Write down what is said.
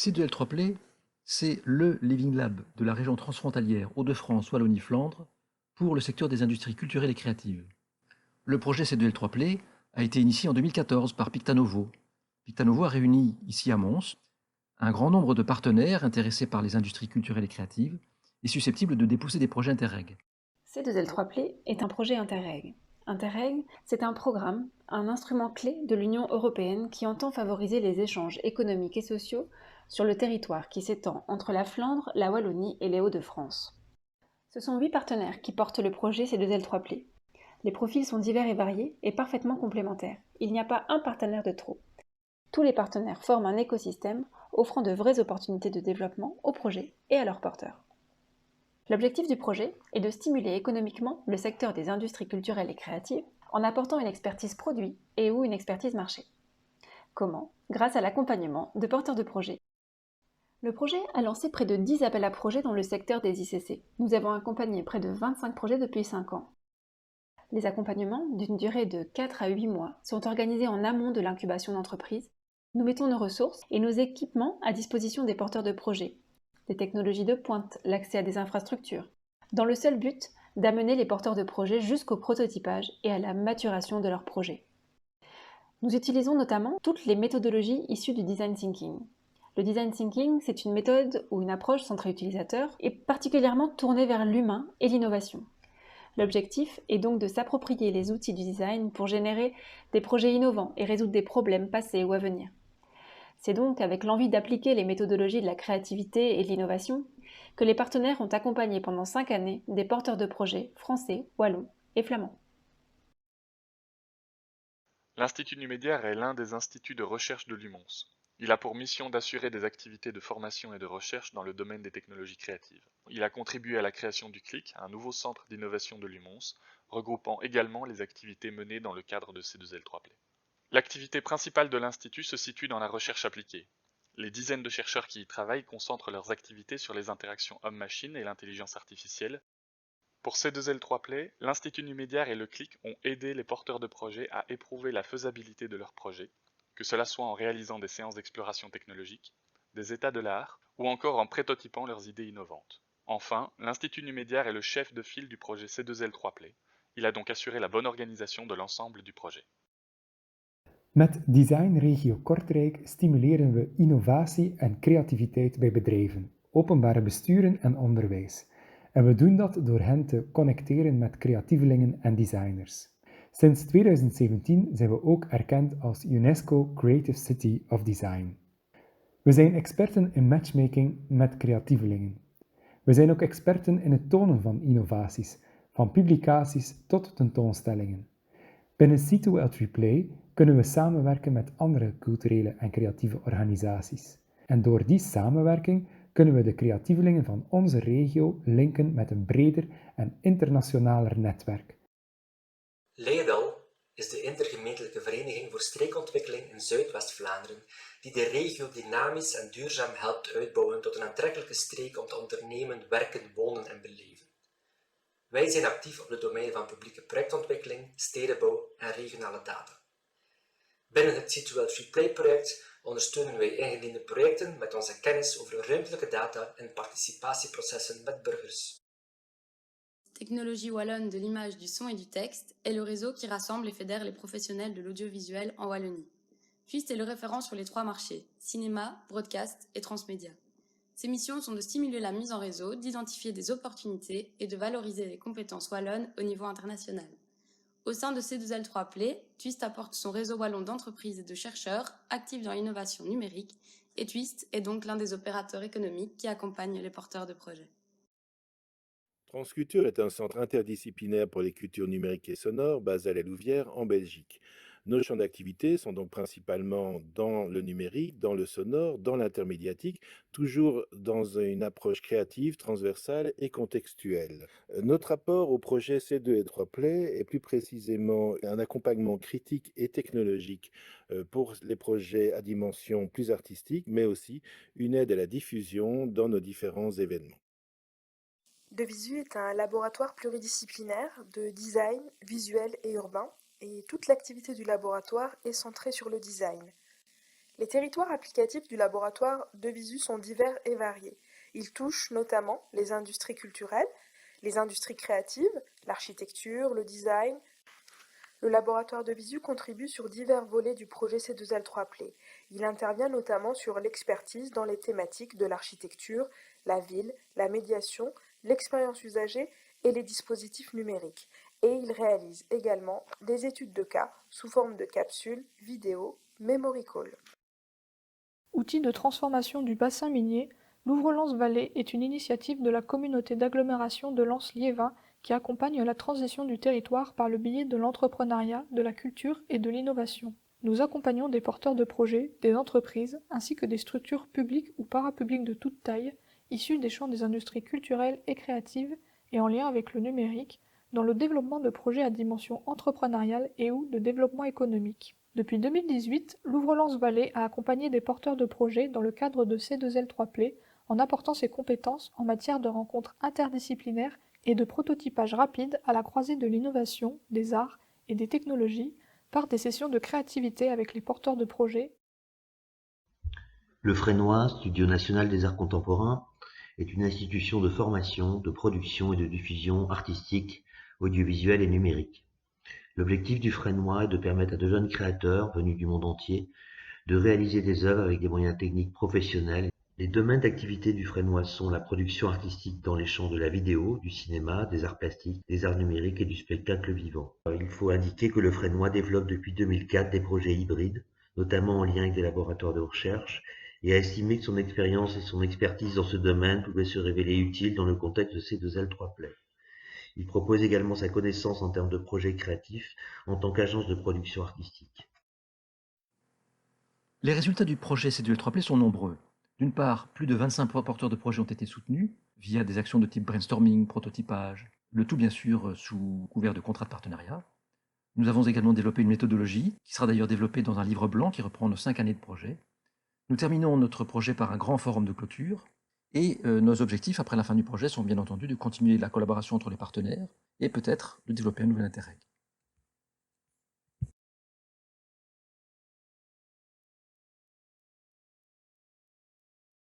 C2L3Play, c'est le Living Lab de la région transfrontalière Hauts-de-France, Wallonie-Flandre pour le secteur des industries culturelles et créatives. Le projet C2L3Play a été initié en 2014 par Pictanovo. Pictanovo a réuni ici à Mons un grand nombre de partenaires intéressés par les industries culturelles et créatives et susceptibles de dépousser des projets Interreg. C2L3Play est un projet Interreg. Interreg, c'est un programme, un instrument clé de l'Union européenne qui entend favoriser les échanges économiques et sociaux sur le territoire qui s'étend entre la Flandre, la Wallonie et les Hauts-de-France. Ce sont 8 partenaires qui portent le projet C2L3Play. Les profils sont divers et variés et parfaitement complémentaires. Il n'y a pas un partenaire de trop. Tous les partenaires forment un écosystème offrant de vraies opportunités de développement aux projets et à leurs porteurs. L'objectif du projet est de stimuler économiquement le secteur des industries culturelles et créatives en apportant une expertise produit et ou une expertise marché. Comment? Grâce à l'accompagnement de porteurs de projets. Le projet a lancé près de 10 appels à projets dans le secteur des ICC. Nous avons accompagné près de 25 projets depuis 5 ans. Les accompagnements, d'une durée de 4 à 8 mois, sont organisés en amont de l'incubation d'entreprise. Nous mettons nos ressources et nos équipements à disposition des porteurs de projets, des technologies de pointe, l'accès à des infrastructures, dans le seul but d'amener les porteurs de projets jusqu'au prototypage et à la maturation de leur projet. Nous utilisons notamment toutes les méthodologies issues du design thinking. Le design thinking, c'est une méthode ou une approche centrée utilisateur et particulièrement tournée vers l'humain et l'innovation. L'objectif est donc de s'approprier les outils du design pour générer des projets innovants et résoudre des problèmes passés ou à venir. C'est donc avec l'envie d'appliquer les méthodologies de la créativité et de l'innovation que les partenaires ont accompagné pendant 5 années des porteurs de projets français, wallons et flamands. L'Institut Numédiaire est l'un des instituts de recherche de l'UMONS. Il a pour mission d'assurer des activités de formation et de recherche dans le domaine des technologies créatives. Il a contribué à la création du CLIC, un nouveau centre d'innovation de l'UMONS, regroupant également les activités menées dans le cadre de C2L3Play. L'activité principale de l'Institut se situe dans la recherche appliquée. Les dizaines de chercheurs qui y travaillent concentrent leurs activités sur les interactions homme-machine et l'intelligence artificielle. Pour C2L3Play, l'Institut Numédiaire et le CLIC ont aidé les porteurs de projets à éprouver la faisabilité de leurs projets, que cela soit en réalisant des séances d'exploration technologique, des états de l'art, ou encore en prototypant leurs idées innovantes. Enfin, l'Institut Numédiaire est le chef de file du projet C2L3Play. Il a donc assuré la bonne organisation de l'ensemble du projet. Met Design Regio Kortrijk stimuleren we innovatie en creativiteit bij bedrijven, openbare besturen en onderwijs. En we doen dat door hen te connecteren met creatievelingen en designers. Sinds 2017 zijn we ook erkend als UNESCO Creative City of Design. We zijn experten in matchmaking met creatievelingen. We zijn ook experten in het tonen van innovaties, van publicaties tot tentoonstellingen. Binnen C2L3Play kunnen we samenwerken met andere culturele en creatieve organisaties. En door die samenwerking kunnen we de creatievelingen van onze regio linken met een breder en internationaler netwerk. Leedal is de intergemeentelijke vereniging voor streekontwikkeling in Zuidwest-Vlaanderen, die de regio dynamisch en duurzaam helpt uitbouwen tot een aantrekkelijke streek om te ondernemen, werken, wonen en beleven. Wij zijn actief op het domein van publieke projectontwikkeling, stedenbouw en regionale data. Binnen het C2L3Play-project ondersteunen wij ingediende projecten met onze kennis over ruimtelijke data en participatieprocessen met burgers. Technologie wallonne de l'image, du son et du texte est le réseau qui rassemble et fédère les professionnels de l'audiovisuel en Wallonie. FUIST est le référent sur les 3 marchés, cinéma, broadcast et transmédia. Ses missions sont de stimuler la mise en réseau, d'identifier des opportunités et de valoriser les compétences wallonnes au niveau international. Au sein de C2L3Play, Twist apporte son réseau wallon d'entreprises et de chercheurs actifs dans l'innovation numérique et Twist est donc l'un des opérateurs économiques qui accompagnent les porteurs de projets. Transculture est un centre interdisciplinaire pour les cultures numériques et sonores basé à la Louvière, en Belgique. Nos champs d'activité sont donc principalement dans le numérique, dans le sonore, dans l'intermédiatique, toujours dans une approche créative, transversale et contextuelle. Notre apport au projet C2L3Play est plus précisément un accompagnement critique et technologique pour les projets à dimension plus artistique, mais aussi une aide à la diffusion dans nos différents événements. Devisu est un laboratoire pluridisciplinaire de design, visuel et urbain, et toute l'activité du laboratoire est centrée sur le design. Les territoires applicatifs du laboratoire de Visu sont divers et variés. Ils touchent notamment les industries culturelles, les industries créatives, l'architecture, le design. Le laboratoire de Visu contribue sur divers volets du projet C2L3Play. Il intervient notamment sur l'expertise dans les thématiques de l'architecture, la ville, la médiation, l'expérience usagée et les dispositifs numériques. Et il réalise également des études de cas sous forme de capsules, vidéos, memory call. Outil de transformation du bassin minier, l'Ouvre-Lens-Vallée est une initiative de la communauté d'agglomération de Lens-Liévin qui accompagne la transition du territoire par le biais de l'entrepreneuriat, de la culture et de l'innovation. Nous accompagnons des porteurs de projets, des entreprises, ainsi que des structures publiques ou parapubliques de toute taille, issues des champs des industries culturelles et créatives et en lien avec le numérique, dans le développement de projets à dimension entrepreneuriale et ou de développement économique. Depuis 2018, l'Ouvre-Lens-Vallée a accompagné des porteurs de projets dans le cadre de C2L3Play en apportant ses compétences en matière de rencontres interdisciplinaires et de prototypage rapide à la croisée de l'innovation, des arts et des technologies par des sessions de créativité avec les porteurs de projets. Le Fresnois, Studio national des arts contemporains, est une institution de formation, de production et de diffusion artistique, audiovisuelle et numérique. L'objectif du Fresnois est de permettre à de jeunes créateurs venus du monde entier de réaliser des œuvres avec des moyens techniques professionnels. Les domaines d'activité du Fresnois sont la production artistique dans les champs de la vidéo, du cinéma, des arts plastiques, des arts numériques et du spectacle vivant. Il faut indiquer que le Fresnois développe depuis 2004 des projets hybrides, notamment en lien avec des laboratoires de recherche, et a estimé que son expérience et son expertise dans ce domaine pouvaient se révéler utiles dans le contexte de C2L3Play. Il propose également sa connaissance en termes de projets créatifs en tant qu'agence de production artistique. Les résultats du projet C2L3Play sont nombreux. D'une part, plus de 25 porteurs de projets ont été soutenus via des actions de type brainstorming, prototypage, le tout bien sûr sous couvert de contrats de partenariat. Nous avons également développé une méthodologie qui sera d'ailleurs développée dans un livre blanc qui reprend nos 5 années de projet. Nous terminons notre projet par un grand forum de clôture et nos objectifs après la fin du projet sont bien entendu de continuer la collaboration entre les partenaires et peut-être de développer un nouvel Interreg.